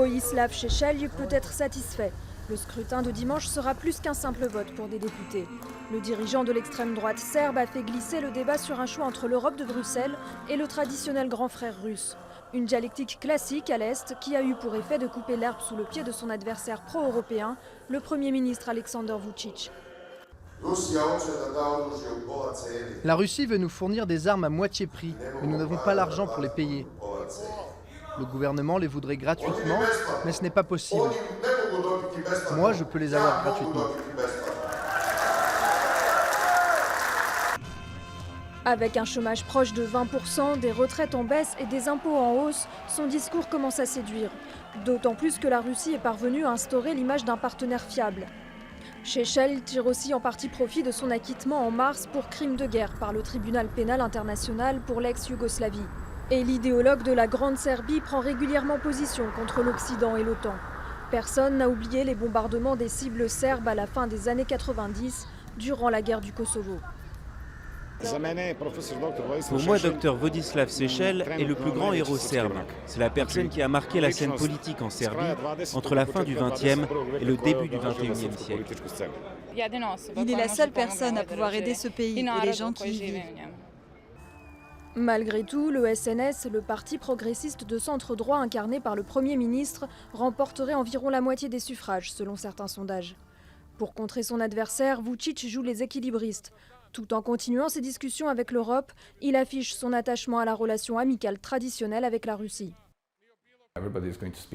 Vojislav Šešelj peut être satisfait. Le scrutin de dimanche sera plus qu'un simple vote pour des députés. Le dirigeant de l'extrême droite serbe a fait glisser le débat sur un choix entre l'Europe de Bruxelles et le traditionnel grand frère russe. Une dialectique classique à l'Est qui a eu pour effet de couper l'herbe sous le pied de son adversaire pro-européen, le Premier ministre Alexander Vučić. La Russie veut nous fournir des armes à moitié prix, mais nous n'avons pas l'argent pour les payer. Le gouvernement les voudrait gratuitement, mais ce n'est pas possible. Moi, je peux les avoir gratuitement. Avec un chômage proche de 20%, des retraites en baisse et des impôts en hausse, son discours commence à séduire. D'autant plus que la Russie est parvenue à instaurer l'image d'un partenaire fiable. Šešelj tire aussi en partie profit de son acquittement en mars pour crime de guerre par le tribunal pénal international pour l'ex-Yougoslavie. Et l'idéologue de la Grande Serbie prend régulièrement position contre l'Occident et l'OTAN. Personne n'a oublié les bombardements des cibles serbes à la fin des années 90, durant la guerre du Kosovo. Pour moi, Dr Vojislav Šešelj est le plus grand héros serbe. C'est la personne qui a marqué la scène politique en Serbie entre la fin du XXe et le début du XXIe siècle. Il est la seule personne à pouvoir aider ce pays et les gens qui y vivent. Malgré tout, le SNS, le parti progressiste de centre-droit incarné par le Premier ministre, remporterait environ la moitié des suffrages, selon certains sondages. Pour contrer son adversaire, Vučić joue les équilibristes. Tout en continuant ses discussions avec l'Europe, il affiche son attachement à la relation amicale traditionnelle avec la Russie.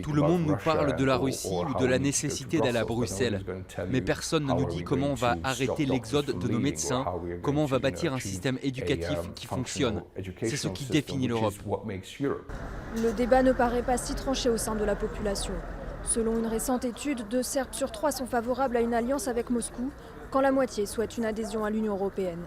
Tout le monde nous parle de la Russie ou de la nécessité d'aller à Bruxelles. Mais personne ne nous dit comment on va arrêter l'exode de nos médecins, comment on va bâtir un système éducatif qui fonctionne. C'est ce qui définit l'Europe. Le débat ne paraît pas si tranché au sein de la population. Selon une récente étude, 2 Serbes sur 3 sont favorables à une alliance avec Moscou, quand la moitié souhaite une adhésion à l'Union européenne.